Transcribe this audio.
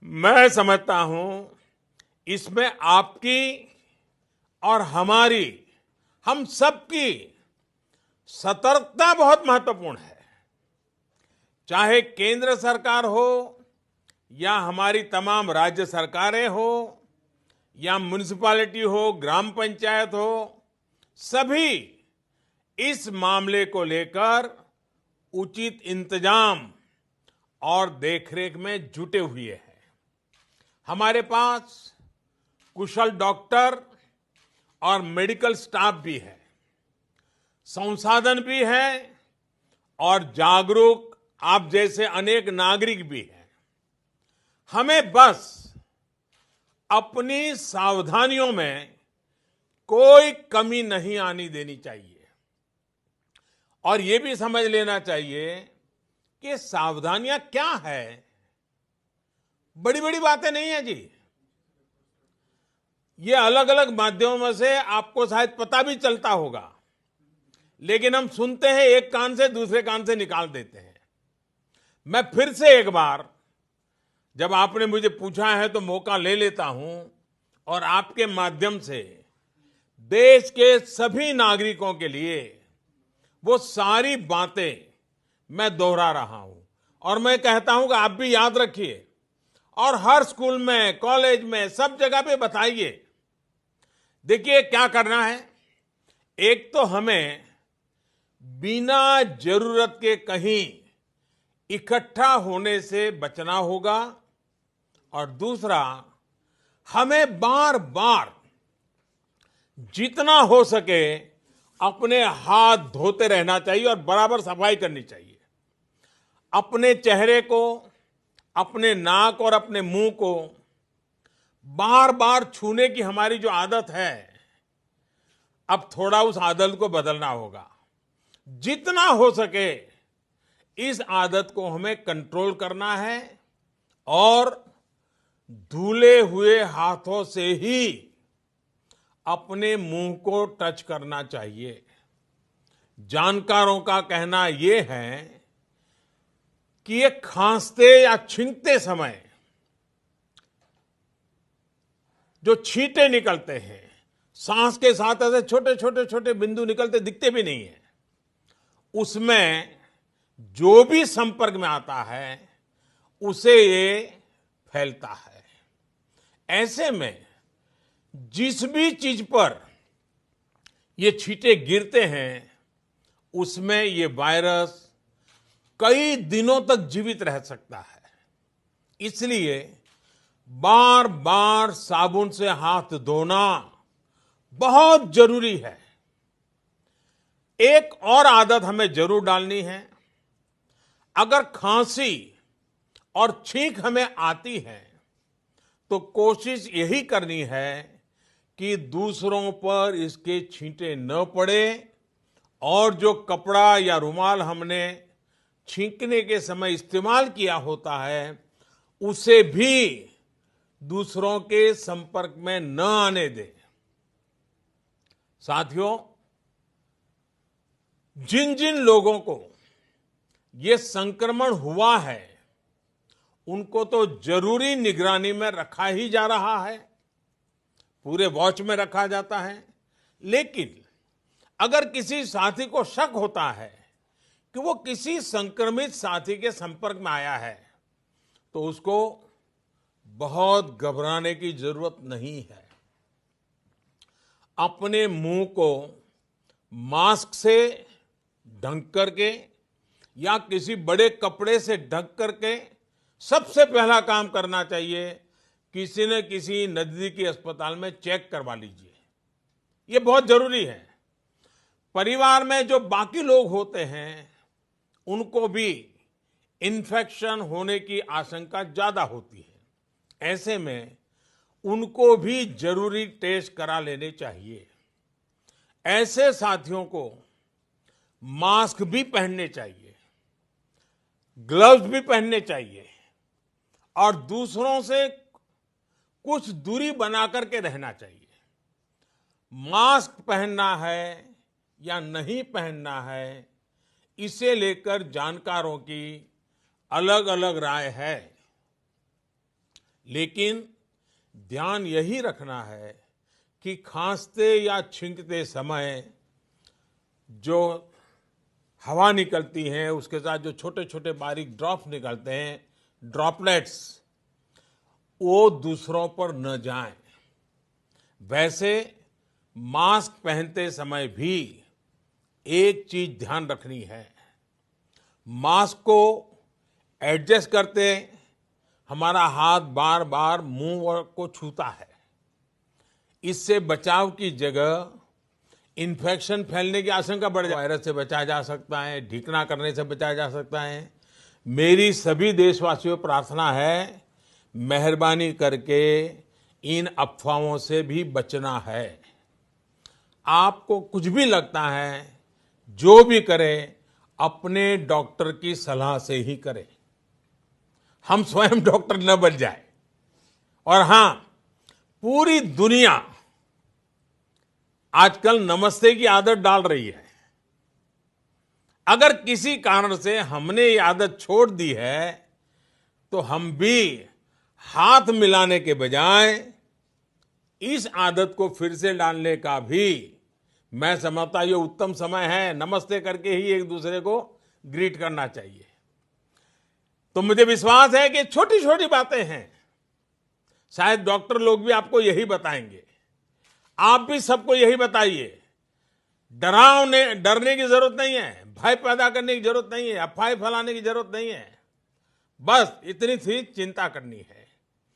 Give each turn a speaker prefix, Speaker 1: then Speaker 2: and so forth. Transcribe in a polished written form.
Speaker 1: मैं समझता हूं इसमें आपकी और हमारी, हम सबकी सतर्कता बहुत महत्वपूर्ण है। चाहे केंद्र सरकार हो या हमारी तमाम राज्य सरकारें हो या म्युनिसिपैलिटी हो, ग्राम पंचायत हो, सभी इस मामले को लेकर उचित इंतजाम और देखरेख में जुटे हुए हैं। हमारे पास कुशल डॉक्टर और मेडिकल स्टाफ भी है, संसाधन भी है और जागरूक आप जैसे अनेक नागरिक भी हैं। हमें बस अपनी सावधानियों में कोई कमी नहीं आनी देनी चाहिए और ये भी समझ लेना चाहिए कि सावधानियां क्या है। बड़ी बड़ी बातें नहीं है जी। ये अलग अलग माध्यमों से आपको शायद पता भी चलता होगा, लेकिन हम सुनते हैं एक कान से दूसरे कान से निकाल देते हैं। मैं फिर से एक बार, जब आपने मुझे पूछा है तो मौका ले लेता हूं और आपके माध्यम से देश के सभी नागरिकों के लिए वो सारी बातें मैं दोहरा रहा हूं और मैं कहता हूं कि आप भी याद रखिए और हर स्कूल में, कॉलेज में, सब जगह पे बताइए। देखिए क्या करना है। एक तो हमें बिना जरूरत के कहीं इकट्ठा होने से बचना होगा और दूसरा, हमें बार बार जितना हो सके अपने हाथ धोते रहना चाहिए और बराबर सफाई करनी चाहिए। अपने चेहरे को, अपने नाक और अपने मुंह को बार बार छूने की हमारी जो आदत है, अब थोड़ा उस आदत को बदलना होगा। जितना हो सके इस आदत को हमें कंट्रोल करना है और धुले हुए हाथों से ही अपने मुंह को टच करना चाहिए। जानकारों का कहना यह है कि ये खांसते या छींकते समय जो छींटे निकलते हैं, सांस के साथ ऐसे छोटे छोटे छोटे बिंदु निकलते दिखते भी नहीं है, उसमें जो भी संपर्क में आता है उसे ये फैलता है। ऐसे में जिस भी चीज पर ये छींटे गिरते हैं उसमें ये वायरस कई दिनों तक जीवित रह सकता है। इसलिए बार बार साबुन से हाथ धोना बहुत जरूरी है। एक और आदत हमें जरूर डालनी है। अगर खांसी और छींक हमें आती है तो कोशिश यही करनी है कि दूसरों पर इसके छींटे न पड़े और जो कपड़ा या रुमाल हमने छींकने के समय इस्तेमाल किया होता है उसे भी दूसरों के संपर्क में न आने दें। साथियों, जिन जिन लोगों को ये संक्रमण हुआ है उनको तो जरूरी निगरानी में रखा ही जा रहा है, पूरे वॉच में रखा जाता है। लेकिन अगर किसी साथी को शक होता है कि वो किसी संक्रमित साथी के संपर्क में आया है तो उसको बहुत घबराने की जरूरत नहीं है। अपने मुंह को मास्क से ढक करके या किसी बड़े कपड़े से ढक करके सबसे पहला काम करना चाहिए, किसी न किसी नजदीकी अस्पताल में चेक करवा लीजिए। ये बहुत जरूरी है। परिवार में जो बाकी लोग होते हैं उनको भी इन्फेक्शन होने की आशंका ज्यादा होती है। ऐसे में उनको भी जरूरी टेस्ट करा लेने चाहिए। ऐसे साथियों को मास्क भी पहनने चाहिए, ग्लव्स भी पहनने चाहिए और दूसरों से कुछ दूरी बना करके रहना चाहिए। मास्क पहनना है या नहीं पहनना है, इसे लेकर जानकारों की अलग अलग राय है। लेकिन ध्यान यही रखना है कि खांसते या छींकते समय जो हवा निकलती है उसके साथ जो छोटे छोटे बारीक ड्रॉप्स निकलते हैं, ड्रॉपलेट्स, वो दूसरों पर न जाएं। वैसे मास्क पहनते समय भी एक चीज ध्यान रखनी है, मास्क को एडजस्ट करते हमारा हाथ बार बार मुंह को छूता है। इससे बचाव की जगह इन्फेक्शन फैलने की आशंका बढ़ जाए। वायरस से बचा जा सकता है, ढीकना करने से बचा जा सकता है। मेरी सभी देशवासियों को प्रार्थना है, मेहरबानी करके इन अफवाहों से भी बचना है। आपको कुछ भी लगता है, जो भी करें, अपने डॉक्टर की सलाह से ही करें। हम स्वयं डॉक्टर न बन जाए। और हां, पूरी दुनिया आजकल नमस्ते की आदत डाल रही है। अगर किसी कारण से हमने ये आदत छोड़ दी है, तो हम भी हाथ मिलाने के बजाय इस आदत को फिर से डालने का भी मैं समझता ये उत्तम समय है। नमस्ते करके ही एक दूसरे को ग्रीट करना चाहिए। तो मुझे विश्वास है कि छोटी छोटी बातें हैं, शायद डॉक्टर लोग भी आपको यही बताएंगे। आप भी सबको यही बताइए। डरने की जरूरत नहीं है, भय पैदा करने की जरूरत नहीं है, अफवाह फैलाने की जरूरत नहीं है। बस इतनी सी चिंता करनी है।